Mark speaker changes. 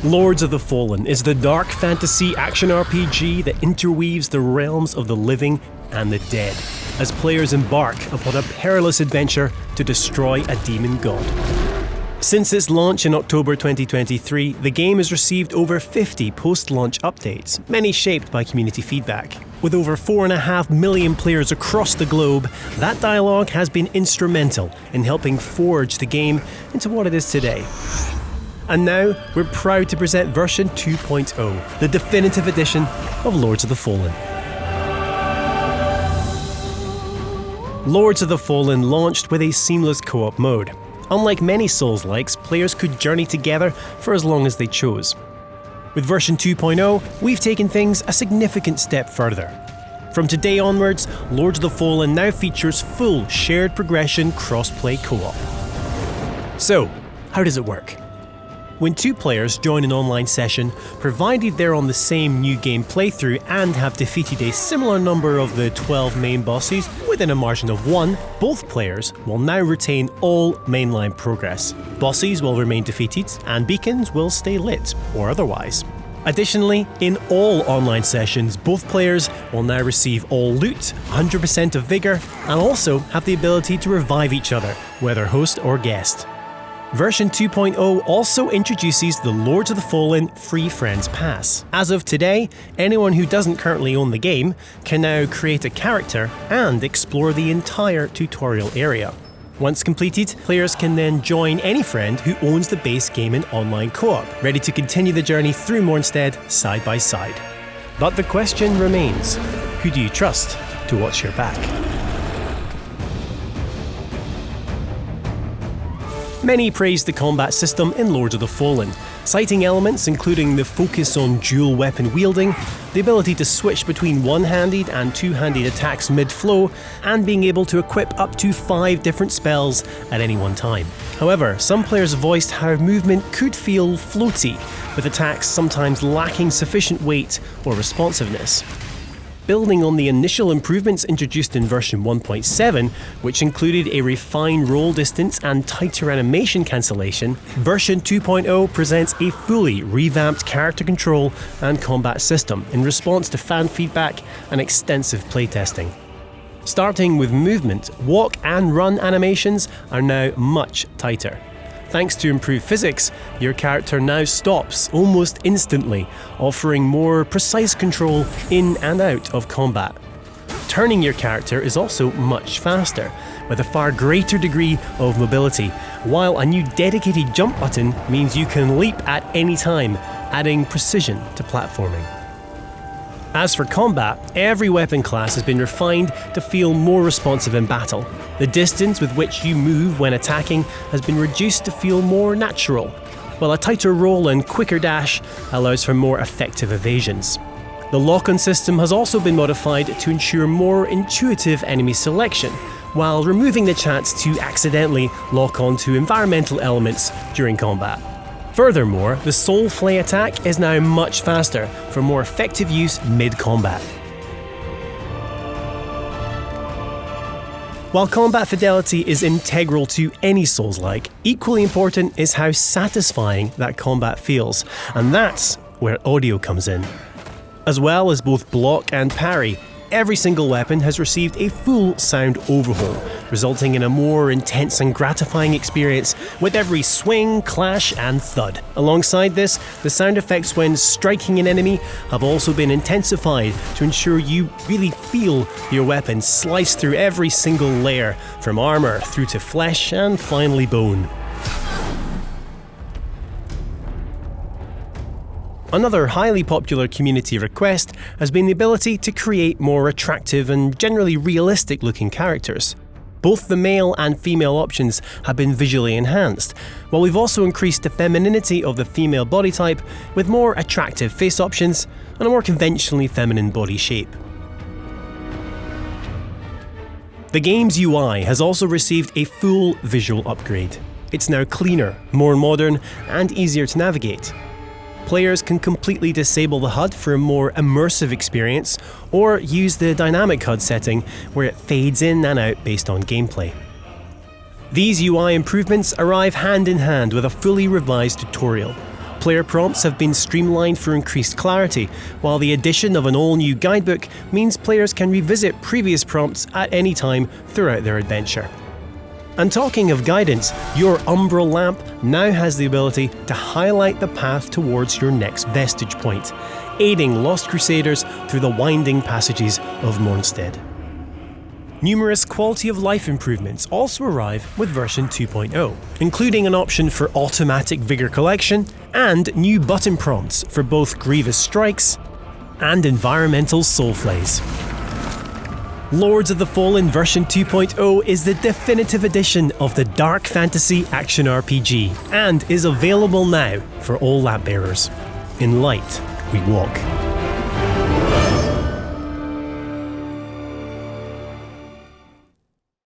Speaker 1: Lords of the Fallen is the dark fantasy action RPG that interweaves the realms of the living and the dead, as players embark upon a perilous adventure to destroy a demon god. Since its launch in October 2023, the game has received over 50 post-launch updates, many shaped by community feedback. With over 4.5 million players across the globe, that dialogue has been instrumental in helping forge the game into what it is today. And now, we're proud to present version 2.0, the definitive edition of Lords of the Fallen. Lords of the Fallen launched with a seamless co-op mode. Unlike many Souls-likes, players could journey together for as long as they chose. With version 2.0, we've taken things a significant step further. From today onwards, Lords of the Fallen now features full shared progression cross-play co-op. So, how does it work? When two players join an online session, provided they're on the same new game playthrough and have defeated a similar number of the 12 main bosses within a margin of 1, both players will now retain all mainline progress. Bosses will remain defeated and beacons will stay lit, or otherwise. Additionally, in all online sessions, both players will now receive all loot, 100% of vigour, and also have the ability to revive each other, whether host or guest. Version 2.0 also introduces the Lords of the Fallen Free Friends Pass. As of today, anyone who doesn't currently own the game can now create a character and explore the entire tutorial area. Once completed, players can then join any friend who owns the base game in online co-op, ready to continue the journey through Mornstead side by side. But the question remains, who do you trust to watch your back? Many praised the combat system in Lords of the Fallen, citing elements including the focus on dual weapon wielding, the ability to switch between one-handed and two-handed attacks mid-flow, and being able to equip up to 5 different spells at any one time. However, some players voiced how movement could feel floaty, with attacks sometimes lacking sufficient weight or responsiveness. Building on the initial improvements introduced in version 1.7, which included a refined roll distance and tighter animation cancellation, version 2.0 presents a fully revamped character control and combat system in response to fan feedback and extensive playtesting. Starting with movement, walk and run animations are now much tighter. Thanks to improved physics, your character now stops almost instantly, offering more precise control in and out of combat. Turning your character is also much faster, with a far greater degree of mobility, while a new dedicated jump button means you can leap at any time, adding precision to platforming. As for combat, every weapon class has been refined to feel more responsive in battle. The distance with which you move when attacking has been reduced to feel more natural, while a tighter roll and quicker dash allows for more effective evasions. The lock-on system has also been modified to ensure more intuitive enemy selection, while removing the chance to accidentally lock onto environmental elements during combat. Furthermore, the Soul Flay attack is now much faster for more effective use mid-combat. While combat fidelity is integral to any Souls-like, equally important is how satisfying that combat feels, and that's where audio comes in. As well as both block and parry, every single weapon has received a full sound overhaul, resulting in a more intense and gratifying experience with every swing, clash and thud. Alongside this, the sound effects when striking an enemy have also been intensified to ensure you really feel your weapon slice through every single layer, from armour through to flesh and finally bone. Another highly popular community request has been the ability to create more attractive and generally realistic looking characters. Both the male and female options have been visually enhanced, while we've also increased the femininity of the female body type with more attractive face options and a more conventionally feminine body shape. The game's UI has also received a full visual upgrade. It's now cleaner, more modern, and easier to navigate. Players can completely disable the HUD for a more immersive experience, or use the dynamic HUD setting where it fades in and out based on gameplay. These UI improvements arrive hand in hand with a fully revised tutorial. player prompts have been streamlined for increased clarity, while the addition of an all-new guidebook means players can revisit previous prompts at any time throughout their adventure. And talking of guidance, your umbral lamp now has the ability to highlight the path towards your next vestige point, aiding Lost Crusaders through the winding passages of Mornstead. Numerous quality of life improvements also arrive with version 2.0, including an option for automatic Vigour Collection and new button prompts for both Grievous Strikes and Environmental Soulflays. Lords of the Fallen version 2.0 is the definitive edition of the dark fantasy action RPG and is available now for all lamp bearers. In light, we walk.